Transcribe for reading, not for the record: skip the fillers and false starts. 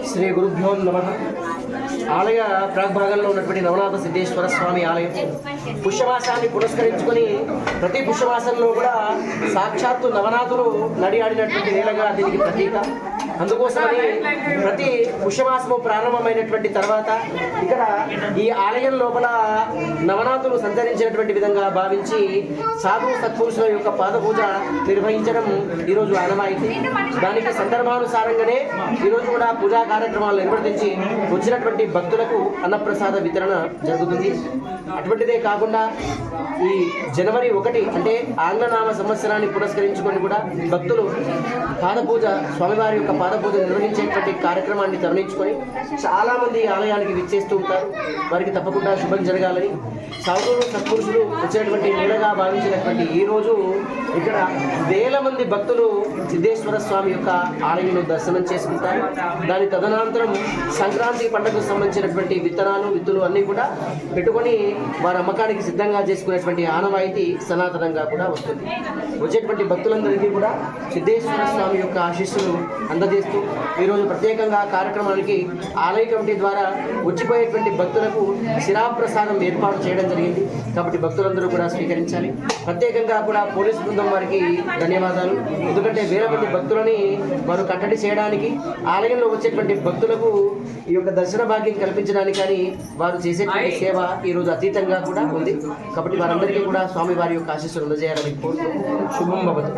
శ్రీ గురుభ్యో నమః. ఆలయ ప్రాగ్భాగంలో ఉన్నటువంటి నవనాథ సిద్ధేశ్వర స్వామి ఆలయం పుష్యమాసాన్ని పురస్కరించుకొని ప్రతి పుష్యమాసంలో కూడా సాక్షాత్తు నవనాథులు నడియాడినటువంటి నేలగా దీనికి ప్రతీక. అందుకోసమని ప్రతి పుష్యమాసము ప్రారంభమైనటువంటి తర్వాత ఇక్కడ ఈ ఆలయం లోపల నవనాథులు సంచరించినటువంటి విధంగా భావించి సాధు సత్పురుషుల యొక్క పాదపూజ నిర్వహించడం ఈరోజు ఆనవాయితీ. దానికి సందర్భానుసారంగానే ఈరోజు కూడా పూజా కార్యక్రమాలు నిర్వర్తించి వచ్చినటువంటి వచ్చేటువంటి భక్తులకు అన్నప్రసాద వితరణ జరుగుతుంది. అటువంటిదే కాకుండా ఈ జనవరి 1 అంటే ఆంగ్లనామ సంవత్సరాన్ని పురస్కరించుకొని కూడా భక్తులు పాదపూజ, స్వామివారి యొక్క పాదపూజ నిర్వహించేటువంటి కార్యక్రమాన్ని తరలించుకొని చాలామంది ఆలయానికి విచ్చేస్తూ ఉంటారు. వారికి తప్పకుండా శుభం జరగాలని సాధువులు సత్పురుషులు వచ్చేటువంటి నీడగా భావించినటువంటి ఈ రోజు ఇక్కడ వేల మంది భక్తులు సిద్ధేశ్వర స్వామి యొక్క ఆలయంలో దర్శనం చేసుకుంటారు. దాని తదనంతరం సంక్రాంతి పండుగకు సంబంధించినటువంటి విత్తులు అన్నీ కూడా పెట్టుకొని వారి అమ్మకానికి సిద్ధంగా చేసుకునేటువంటి ఆనవాయితీ సనాతనంగా కూడా వస్తుంది. వచ్చేటువంటి భక్తులందరికీ కూడా సిద్ధేశ్వర స్వామి యొక్క ఆశీస్సులు అందజేస్తూ ఈరోజు ప్రత్యేకంగా కార్యక్రమానికి ఆలయ కమిటీ ద్వారా వచ్చిపోయేటువంటి భక్తులకు శిరాప్రసాదం ఏర్పాటు చేయడం జరిగింది. కాబట్టి భక్తులందరూ కూడా స్వీకరించాలి. ప్రత్యేకంగా కూడా పోలీస్ బృందం వారికి ధన్యవాదాలు. ఎందుకంటే వేల మంది భక్తులని వారు కట్టడి చేయడానికి, ఆలయంలో వచ్చేటువంటి భక్తులకు ఈ యొక్క దర్శన భాగ్యం కల్పించడానికి కానీ వారు చేసేటువంటి సేవ ఈరోజు అతీతంగా కూడా ఉంది. కాబట్టి వారందరికీ కూడా స్వామి వారి యొక్క ఆశీస్సులు అందజేయాలని కోరుతూ శుభం భవతు.